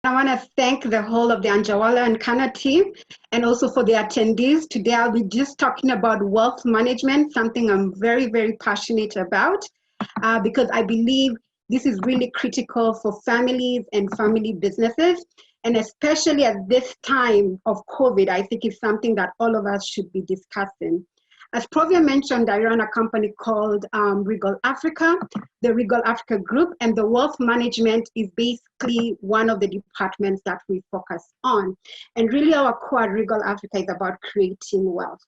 I want to thank the whole of the Anjawala and Kana team and also for the attendees. Today I'll be just talking about wealth management, something I'm very, very passionate about because I believe this is really critical for families and family businesses. And especially at this time of COVID, I think it's something that all of us should be discussing. As Provia mentioned, I run a company called Regal Africa, the Regal Africa Group, and the wealth management is basically one of the departments that we focus on. And really our core at Regal Africa is about creating wealth.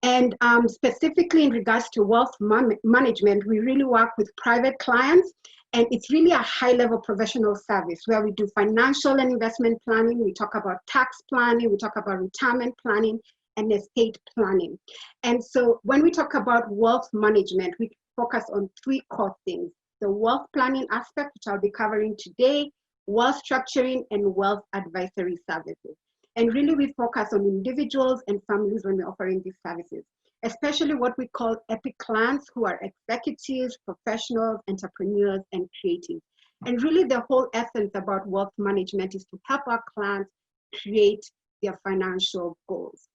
And specifically in regards to wealth management, we really work with private clients, and it's really a high-level professional service where we do financial and investment planning, we talk about tax planning, we talk about retirement planning, and estate planning. And so when we talk about wealth management, we focus on three core things: the wealth planning aspect, which I'll be covering today, wealth structuring, and wealth advisory services. And really we focus on individuals and families when we're offering these services, especially what we call epic clients, who are executives, professionals, entrepreneurs, and creatives. And really the whole essence about wealth management is to help our clients create their financial goals.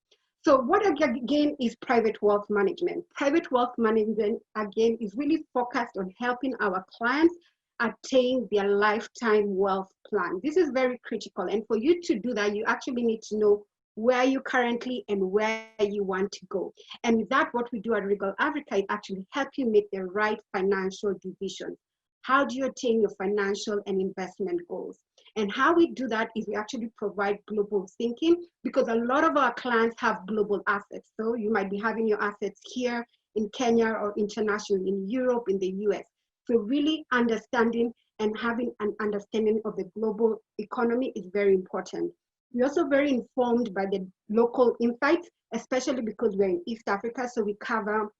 So what again is private wealth management? Private wealth management again is really focused on helping our clients attain their lifetime wealth plan. This is very critical. And for you to do that, you actually need to know where you currently and where you want to go. And with that, what we do at Regal Africa is actually help you make the right financial decisions. How do you attain your financial and investment goals? And how we do that is we actually provide global thinking, because a lot of our clients have global assets. So you might be having your assets here in Kenya or internationally in Europe, in the US. So really understanding and having an understanding of the global economy is very important. We're also very informed by the local insights, especially because we're in East Africa. So we cover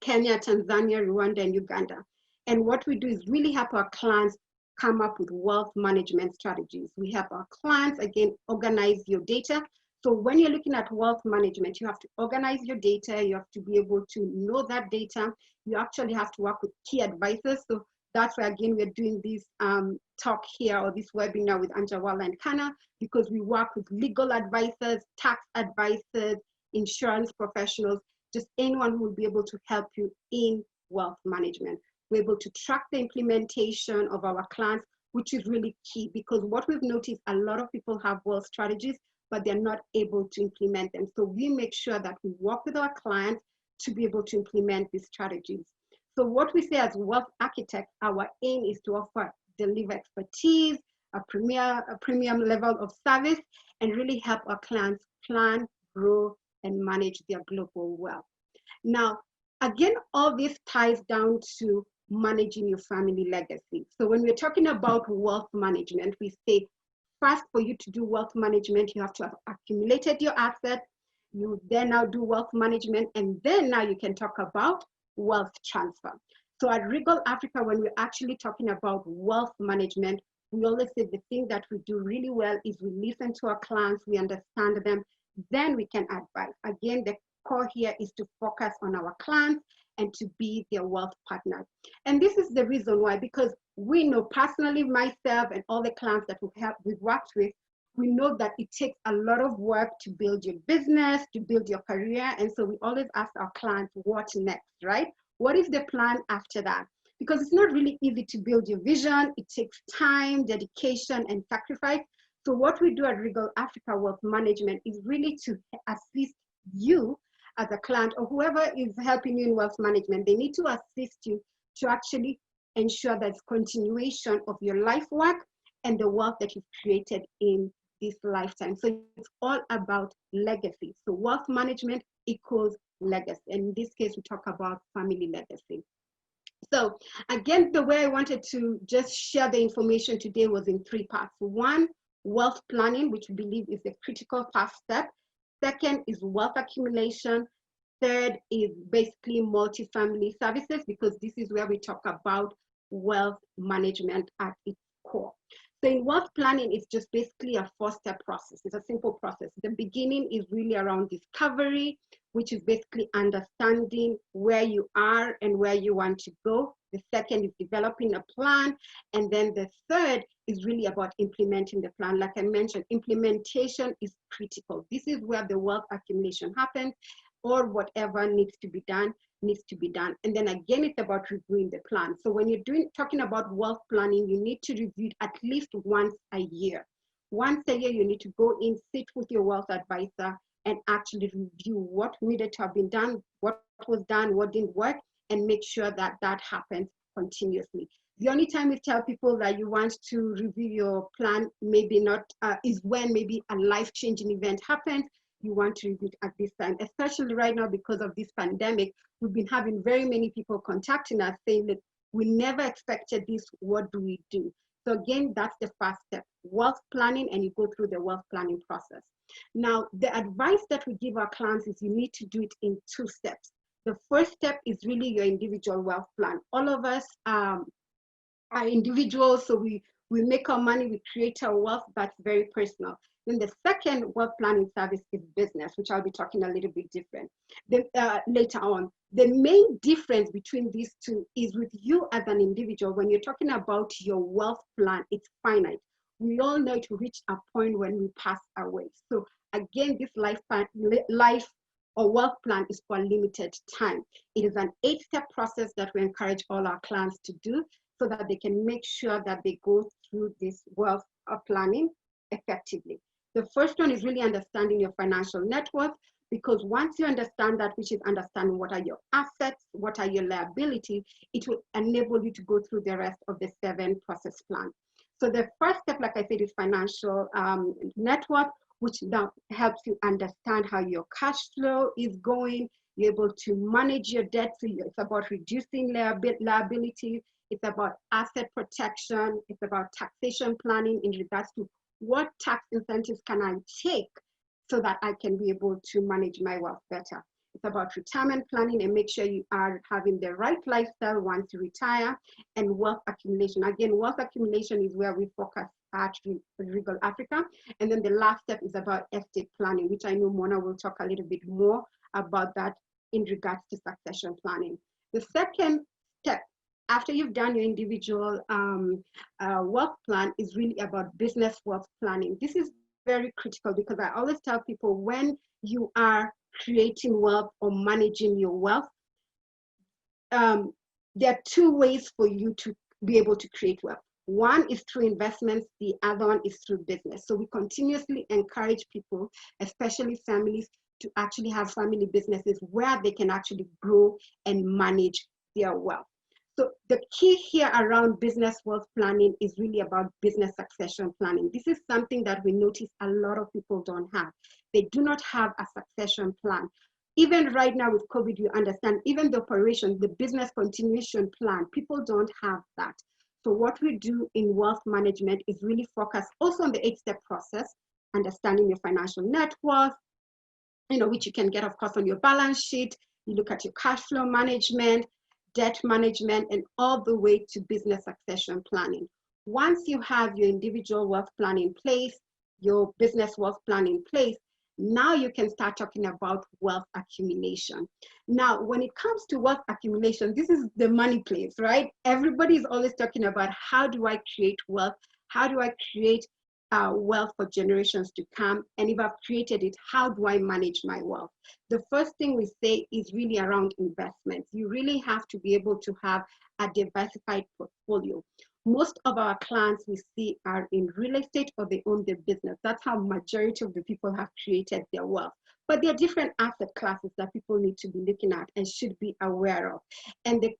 Kenya, Tanzania, Rwanda, and Uganda. And what we do is really help our clients come up with wealth management strategies. We help our clients, again, organize your data. So when you're looking at wealth management, you have to organize your data. You have to be able to know that data. You actually have to work with key advisors. So that's why, again, we're doing this talk here, or this webinar with Anjawala and Kana, because we work with legal advisors, tax advisors, insurance professionals, just anyone who will be able to help you in wealth management. We're able to track the implementation of our clients, which is really key, because what we've noticed, a lot of people have wealth strategies, but they're not able to implement them. So we make sure that we work with our clients to be able to implement these strategies. So what we say as wealth architects, our aim is to deliver expertise, a premium level of service, and really help our clients plan, grow, and manage their global wealth. Now, again, all this ties down to managing your family legacy. So when we're talking about wealth management, we say, first, for you to do wealth management, you have to have accumulated your assets. You then now do wealth management, and then now you can talk about wealth transfer. So at Regal Africa, when we're actually talking about wealth management, we always say the thing that we do really well is we listen to our clients, we understand them, then we can advise. Again, the core here is to focus on our clients and to be their wealth partners. And this is the reason why, because we know personally, myself and all the clients that we've worked with, we know that it takes a lot of work to build your business, to build your career. And so we always ask our clients, what next, right? What is the plan after that? Because it's not really easy to build your vision. It takes time, dedication, and sacrifice. So what we do at Regal Africa Wealth Management is really to assist you as a client, or whoever is helping you in wealth management. They need to assist you to actually ensure that it's continuation of your life work and the wealth that you've created in this lifetime. So it's all about legacy. So wealth management equals legacy. And in this case, we talk about family legacy. So again, the way I wanted to just share the information today was in three parts. One, wealth planning, which we believe is the critical first step. Second is wealth accumulation. Third is basically multifamily services, because this is where we talk about wealth management at its core. So in wealth planning, it's just basically a four-step process. It's a simple process. The beginning is really around discovery, which is basically understanding where you are and where you want to go. The second is developing a plan. And then the third is really about implementing the plan. Like I mentioned, implementation is critical. This is where the wealth accumulation happens, or whatever needs to be done needs to be done. And then again, it's about reviewing the plan. So when you're talking about wealth planning, you need to review it at least once a year. Once a year, you need to go in, sit with your wealth advisor, and actually review what needed to have been done, what was done, what didn't work, and make sure that that happens continuously. The only time we tell people that you want to review your plan, maybe not, is when maybe a life-changing event happens. You want to review it at this time, especially right now because of this pandemic. We've been having very many people contacting us saying that we never expected this, what do we do? So again, that's the first step, wealth planning, and you go through the wealth planning process. Now, the advice that we give our clients is you need to do it in 2 steps. The first step is really your individual wealth plan. All of us are individuals, so we make our money, we create our wealth, that's very personal. Then the second wealth planning service is business, which I'll be talking a little bit different later on. The main difference between these two is with you as an individual. When you're talking about your wealth plan, it's finite. We all know it will reach a point when we pass away. So again, this life or wealth plan is for a limited time. It is an 8-step process that we encourage all our clients to do so that they can make sure that they go through this wealth planning effectively. The first one is really understanding your financial net worth, because once you understand that, which is understanding what are your assets, what are your liabilities, it will enable you to go through the rest of the 7 process plan. So the first step, like I said, is financial net worth, which now helps you understand how your cash flow is going. You're able to manage your debt. So it's about reducing liabilities. It's about asset protection. It's about taxation planning in regards to what tax incentives can I take so that I can be able to manage my wealth better. It's about retirement planning and make sure you are having the right lifestyle once you retire, and wealth accumulation. Again, wealth accumulation is where we focus at Regal Africa. And then the last step is about estate planning, which I know Mona will talk a little bit more about that in regards to succession planning. The second step, after you've done your individual wealth plan, is really about business wealth planning. This is very critical because I always tell people when you are creating wealth or managing your wealth, there are 2 ways for you to be able to create wealth. One is through investments, the other one is through business. So we continuously encourage people, especially families, to actually have family businesses where they can actually grow and manage their wealth. So the key here around business wealth planning is really about business succession planning. This is something that we notice a lot of people don't have. They do not have a succession plan. Even right now with COVID, you understand, even the operation, the business continuation plan, people don't have that. So what we do in wealth management is really focus also on the 8-step process, understanding your financial net worth, which you can get, of course, on your balance sheet. You look at your cash flow management, debt management, and all the way to business succession planning. Once you have your individual wealth plan in place, your business wealth plan in place, now you can start talking about wealth accumulation. Now, when it comes to wealth accumulation, this is the money place, right? Everybody is always talking about how do I create wealth? How do I create wealth for generations to come? And if I've created it, how do I manage my wealth? The first thing we say is really around investments. You really have to be able to have a diversified portfolio. Most of our clients we see are in real estate or they own their business. That's how majority of the people have created their wealth. But there are different asset classes that people need to be looking at and should be aware of. And the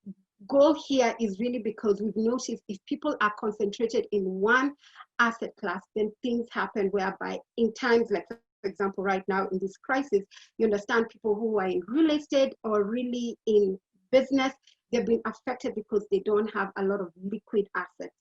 goal here is really because we've noticed if people are concentrated in one asset class, then things happen whereby in times like, for example, right now in this crisis, you understand people who are in real estate or really in business, they've been affected because they don't have a lot of liquid assets.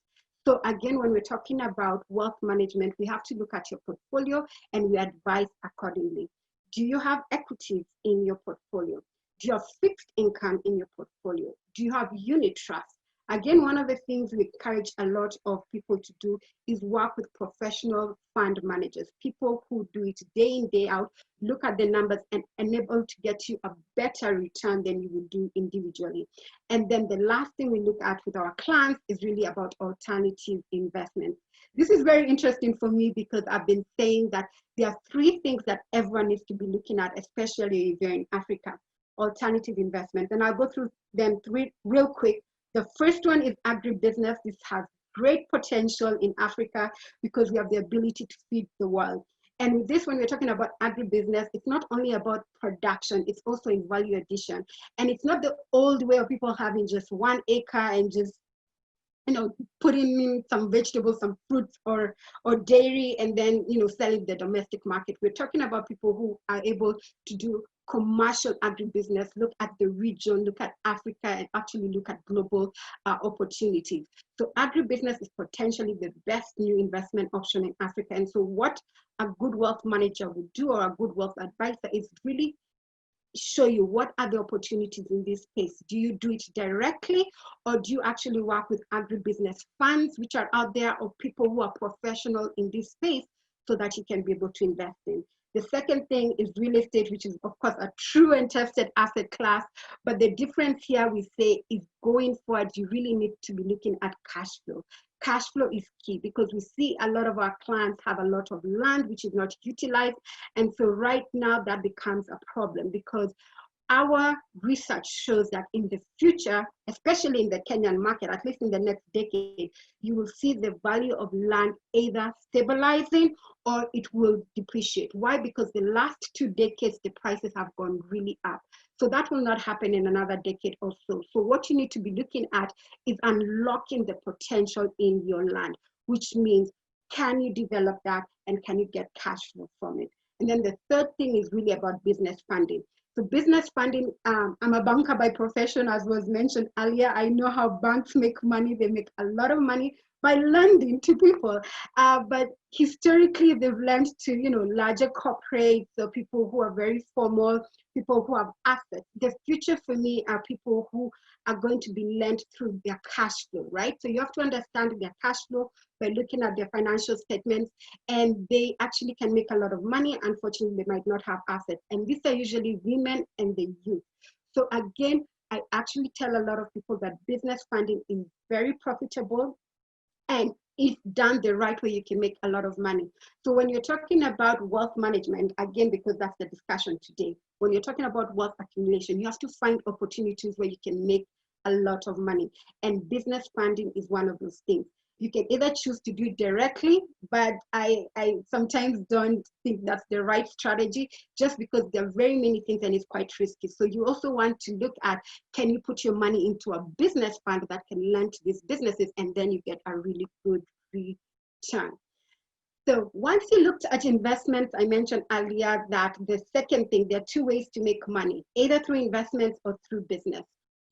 So again, when we're talking about wealth management, we have to look at your portfolio and we advise accordingly. Do you have equities in your portfolio? Do you have fixed income in your portfolio? Do you have unit trust? Again, one of the things we encourage a lot of people to do is work with professional fund managers, people who do it day in, day out, look at the numbers and enable to get you a better return than you would do individually. And then the last thing we look at with our clients is really about alternative investments. This is very interesting for me because I've been saying that there are three things that everyone needs to be looking at, especially if you're in Africa: alternative investments. And I'll go through them three real quick. The first one is agribusiness. This has great potential in Africa because we have the ability to feed the world. And with this, when we're talking about agribusiness, it's not only about production, it's also in value addition. And it's not the old way of people having just 1 acre and just, you know, putting in some vegetables, some fruits or dairy, and then, you know, selling the domestic market. We're talking about people who are able to do commercial agribusiness, look at the region, look at Africa, and actually look at global opportunities. So agribusiness is potentially the best new investment option in Africa. And so what a good wealth manager would do, or a good wealth advisor, is really show you what are the opportunities in this space. Do you do it directly, or do you actually work with agribusiness funds which are out there, or people who are professional in this space, so that you can be able to invest in? The second thing is real estate, which is of course a true and tested asset class. But the difference here, we say, is going forward, you really need to be looking at cash flow. Cash flow is key because we see a lot of our clients have a lot of land which is not utilized. And so right now that becomes a problem, because our research shows that in the future, especially in the Kenyan market, at least in the next decade, you will see the value of land either stabilizing or it will depreciate. Why? Because the last 2 decades, the prices have gone really up. So that will not happen in another decade or so. So what you need to be looking at is unlocking the potential in your land, which means, can you develop that and can you get cash flow from it? And then the third thing is really about business funding. So business funding, I'm a banker by profession, as was mentioned earlier. I know how banks make money. They make a lot of money by lending to people. But historically, they've lent to, you know, larger corporates, or people who are very formal, people who have assets. The future for me are people who are going to be lent through their cash flow, right? So you have to understand their cash flow by looking at their financial statements, and they actually can make a lot of money. Unfortunately, they might not have assets. And these are usually women and the youth. So again, I actually tell a lot of people that business funding is very profitable, and if done the right way, you can make a lot of money. So when you're talking about wealth management, again, because that's the discussion today, when you're talking about wealth accumulation, you have to find opportunities where you can make a lot of money. And business funding is one of those things. You can either choose to do it directly, but I sometimes don't think that's the right strategy, just because there are very many things and it's quite risky. So you also want to look at, can you put your money into a business fund that can lend to these businesses, and then you get a really good return. So once you looked at investments, I mentioned earlier that the second thing, there are 2 ways to make money, either through investments or through business.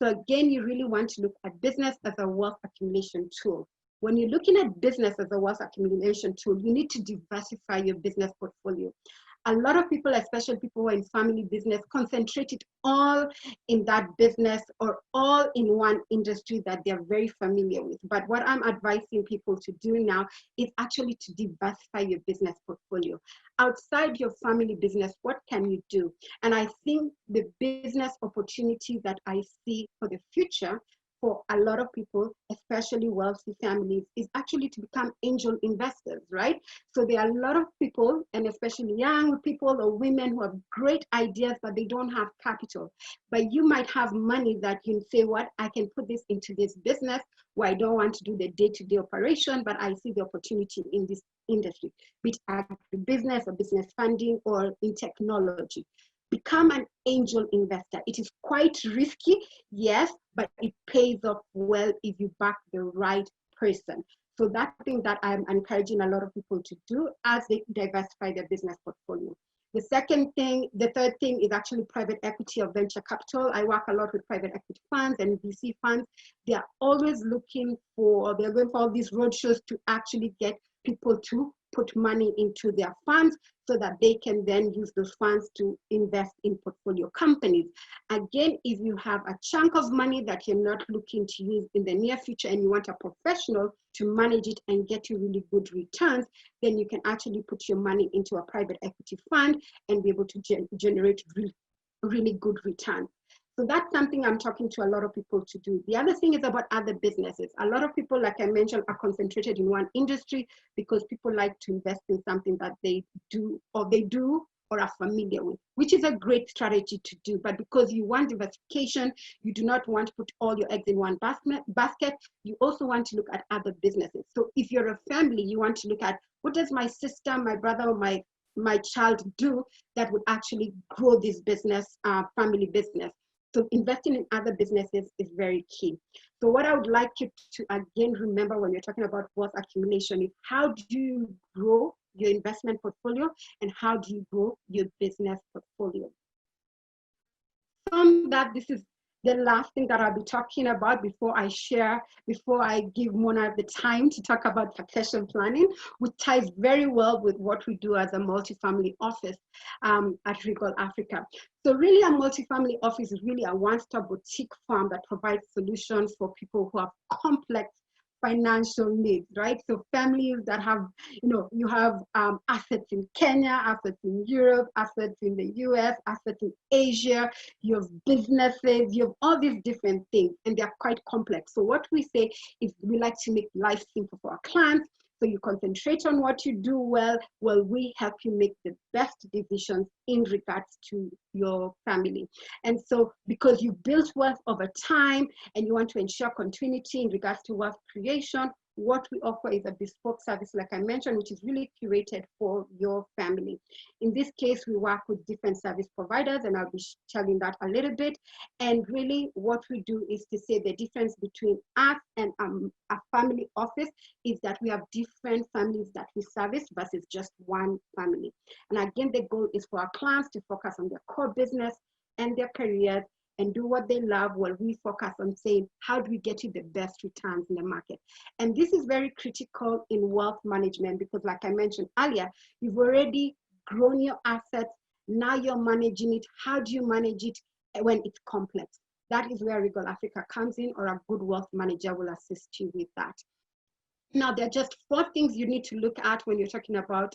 So again, you really want to look at business as a wealth accumulation tool. When you're looking at business as a wealth accumulation tool, you need to diversify your business portfolio. A lot of people, especially people who are in family business, concentrate it all in that business or all in one industry that they're very familiar with. But what I'm advising people to do now is actually to diversify your business portfolio. Outside your family business, what can you do? And I think the business opportunity that I see for the future for a lot of people, especially wealthy families, is actually to become angel investors, right? So there are a lot of people, and especially young people or women, who have great ideas, but they don't have capital. But you might have money that you say, what, I can put this into this business where I don't want to do the day-to-day operation, but I see the opportunity in this industry, be it business or business funding or in technology. Become an angel investor. It is quite risky, yes, but it pays off well if you back the right person. So that's the thing that I'm encouraging a lot of people to do as they diversify their business portfolio. The third thing is actually private equity or venture capital. I work a lot with private equity funds and VC funds. They're always looking for, they're going for all these roadshows to actually get people to put money into their funds so that they can then use those funds to invest in portfolio companies. Again, if you have a chunk of money that you're not looking to use in the near future and you want a professional to manage it and get you really good returns, then you can actually put your money into a private equity fund and be able to generate really good returns. So that's something I'm talking to a lot of people to do. The other thing is about other businesses. A lot of people, like I mentioned, are concentrated in one industry because people like to invest in something that they do or are familiar with, which is a great strategy to do. But because you want diversification, you do not want to put all your eggs in one basket, you also want to look at other businesses. So if you're a family, you want to look at, what does my sister, my brother, or my child do that would actually grow this business, family business. So investing in other businesses is very key. So what I would like you to again remember when you're talking about wealth accumulation is, how do you grow your investment portfolio and how do you grow your business portfolio? From that, this is the last thing that I'll be talking about before I give Mona the time to talk about succession planning, which ties very well with what we do as a multifamily office at Regal Africa. So really, a multifamily office is really a one-stop boutique firm that provides solutions for people who have complex financial needs, right? So families that have, you have assets in Kenya, assets in Europe, assets in the US, assets in Asia, you have businesses, you have all these different things, and they're quite complex. So what we say is, we like to make life simple for our clients. So you concentrate on what you do well, while we help you make the best decisions in regards to your family. And so because you built wealth over time and you want to ensure continuity in regards to wealth creation, what we offer is a bespoke service, like I mentioned, which is really curated for your family. In this case, we work with different service providers, and I'll be telling that a little bit. And really what we do is to say the difference between us and a family office is that we have different families that we service versus just one family. And again, the goal is for our clients to focus on their core business and their careers and do what they love, while we focus on saying, how do we get you the best returns in the market? And this is very critical in wealth management because, like I mentioned earlier, you've already grown your assets. Now you're managing it. How do you manage it when it's complex? That is where Regal Africa comes in, or a good wealth manager will assist you with that. Now, there are just 4 things you need to look at when you're talking about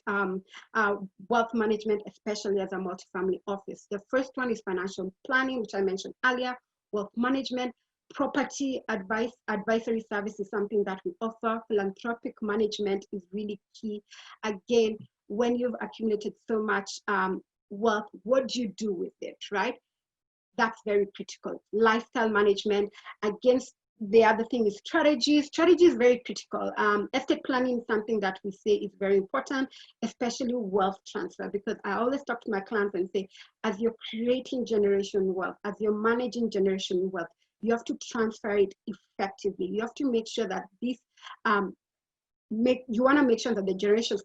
wealth management, especially as a multifamily office. The first one is financial planning, which I mentioned earlier. Wealth management, property advisory service is something that we offer. Philanthropic management is really key. Again, when you've accumulated so much wealth, what do you do with it, right? That's very critical. Lifestyle management, against the other thing is strategy. Strategy is very critical. Estate planning is something that we say is very important, especially wealth transfer, because I always talk to my clients and say, as you're creating generation wealth, as you're managing generation wealth, you have to transfer it effectively. You have to make sure that this, you want to make sure that the generations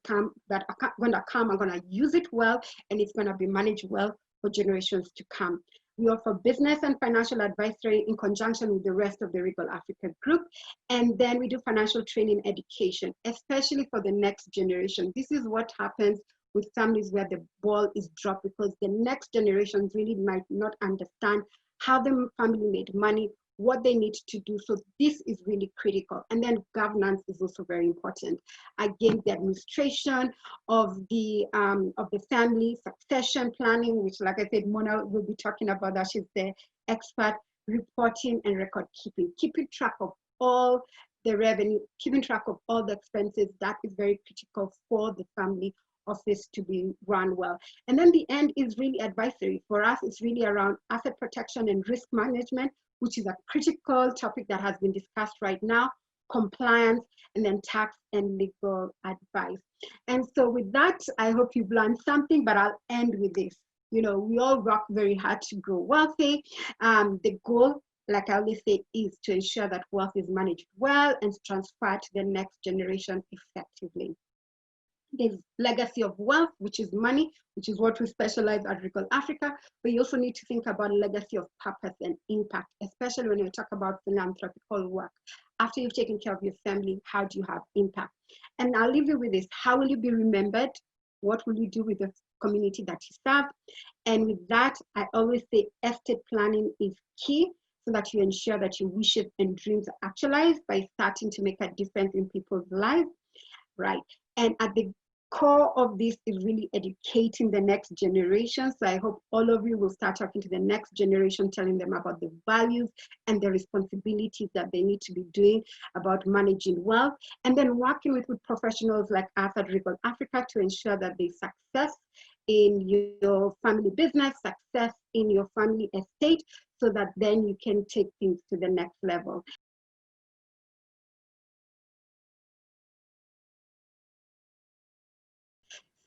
that are going to come are going to use it well, and it's going to be managed well for generations to come. We offer business and financial advisory in conjunction with the rest of the Regal Africa group. And then we do financial training education, especially for the next generation. This is what happens with families where the ball is dropped, because the next generation really might not understand how the family made money, what they need to do. So this is really critical. And then governance is also very important. Again, the administration of the family, succession planning, which, like I said, Mona will be talking about that. She's the expert. Reporting and record keeping track of all the revenue, keeping track of all the expenses. That is very critical for the family office to be run well. And then the end is really advisory. For us, it's really around asset protection and risk management, which is a critical topic that has been discussed right now, compliance, and then tax and legal advice. And so with that, I hope you've learned something, but I'll end with this. We all work very hard to grow wealthy. The goal, like I always say, is to ensure that wealth is managed well and transferred to the next generation effectively. There's legacy of wealth, which is money, which is what we specialize at Regal Africa. But you also need to think about legacy of purpose and impact, especially when you talk about philanthropical work. after you've taken care of your family, how do you have impact? And I'll leave you with this. How will you be remembered? What will you do with the community that you serve? And with that, I always say estate planning is key, so that you ensure that your wishes and dreams are actualized by starting to make a difference in people's lives, right? And at the core of this is really educating the next generation. So I hope all of you will start talking to the next generation, telling them about the values and the responsibilities that they need to be doing about managing wealth, and then working with professionals like us at Regal Africa to ensure that there's success in your family business, success in your family estate, so that then you can take things to the next level.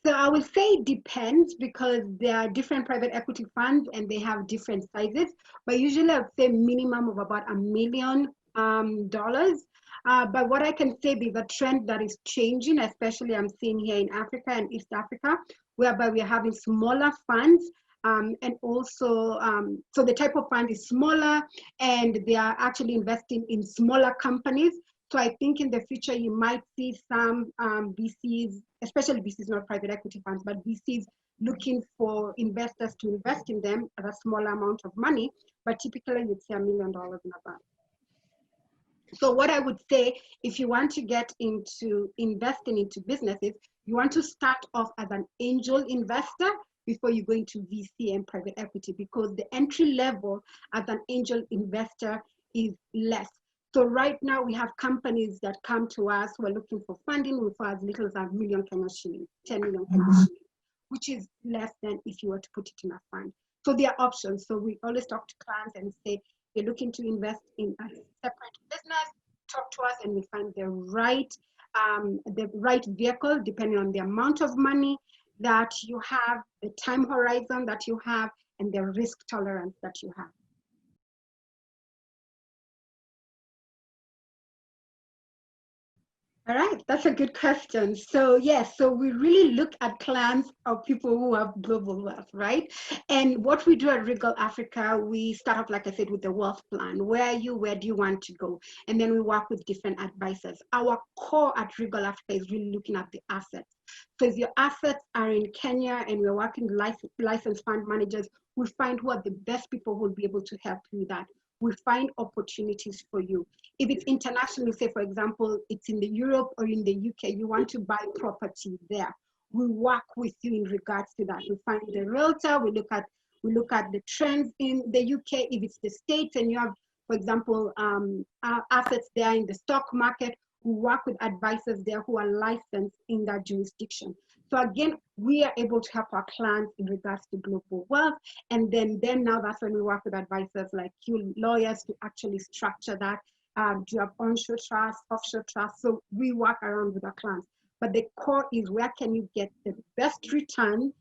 So I would say it depends, because there are different private equity funds and they have different sizes. But usually I would say minimum of about $1 million. But what I can say is a trend that is changing, especially I'm seeing here in Africa and East Africa, whereby we're having smaller funds. And also, so the type of fund is smaller, and they are actually investing in smaller companies. So I think in the future, you might see some VCs, especially VCs, not private equity funds, but VCs looking for investors to invest in them at a smaller amount of money, but typically you'd say $1 million and above. So what I would say, if you want to get into investing into businesses, you want to start off as an angel investor before you go into VC and private equity, because the entry level as an angel investor is less. So right now we have companies that come to us who are looking for funding for as little as $1 million Kenya shillings, 10 million Kenya shillings, which is less than if you were to put it in a fund. So there are options. So we always talk to clients and say, you're looking to invest in a separate business, talk to us and we find the right vehicle depending on the amount of money that you have, the time horizon that you have, and the risk tolerance that you have. All right, that's a good question. So yes, so we really look at clients of people who have global wealth, right? And what we do at Regal Africa, we start off, like I said, with the wealth plan. Where are you? Where do you want to go? And then we work with different advisors. Our core at Regal Africa is really looking at the assets. So if your assets are in Kenya and we're working with licensed fund managers, we find who are the best people who will be able to help you with that. We find opportunities for you. If it's international, say for example, it's in the Europe or in the UK, you want to buy property there, we work with you in regards to that. We find the realtor, we look at the trends in the UK. If it's the States and you have, for example, assets there in the stock market, we work with advisors there who are licensed in that jurisdiction. So again, we are able to help our clients in regards to global wealth. And then now that's when we work with advisors like you, lawyers, to actually structure that. Do you have onshore trust, offshore trust? So we work around with our clients. But the core is, where can you get the best return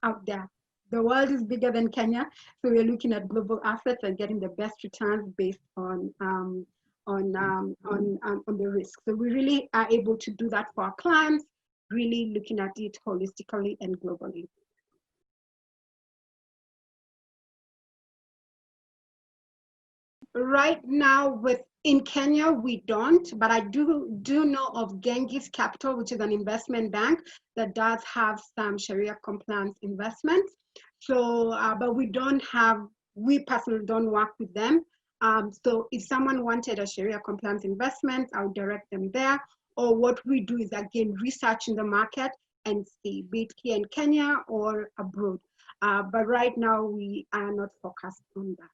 out there? The world is bigger than Kenya, so we're looking at global assets and getting the best returns based on the risk. So we really are able to do that for our clients, really looking at it holistically and globally. Right now, in Kenya, we don't, but I do know of Genghis Capital, which is an investment bank that does have some Sharia compliance investments. So, but we personally don't work with them. So if someone wanted a Sharia compliance investment, I would direct them there. Or what we do is, again, research in the market and see, be it here in Kenya or abroad. But right now, we are not focused on that.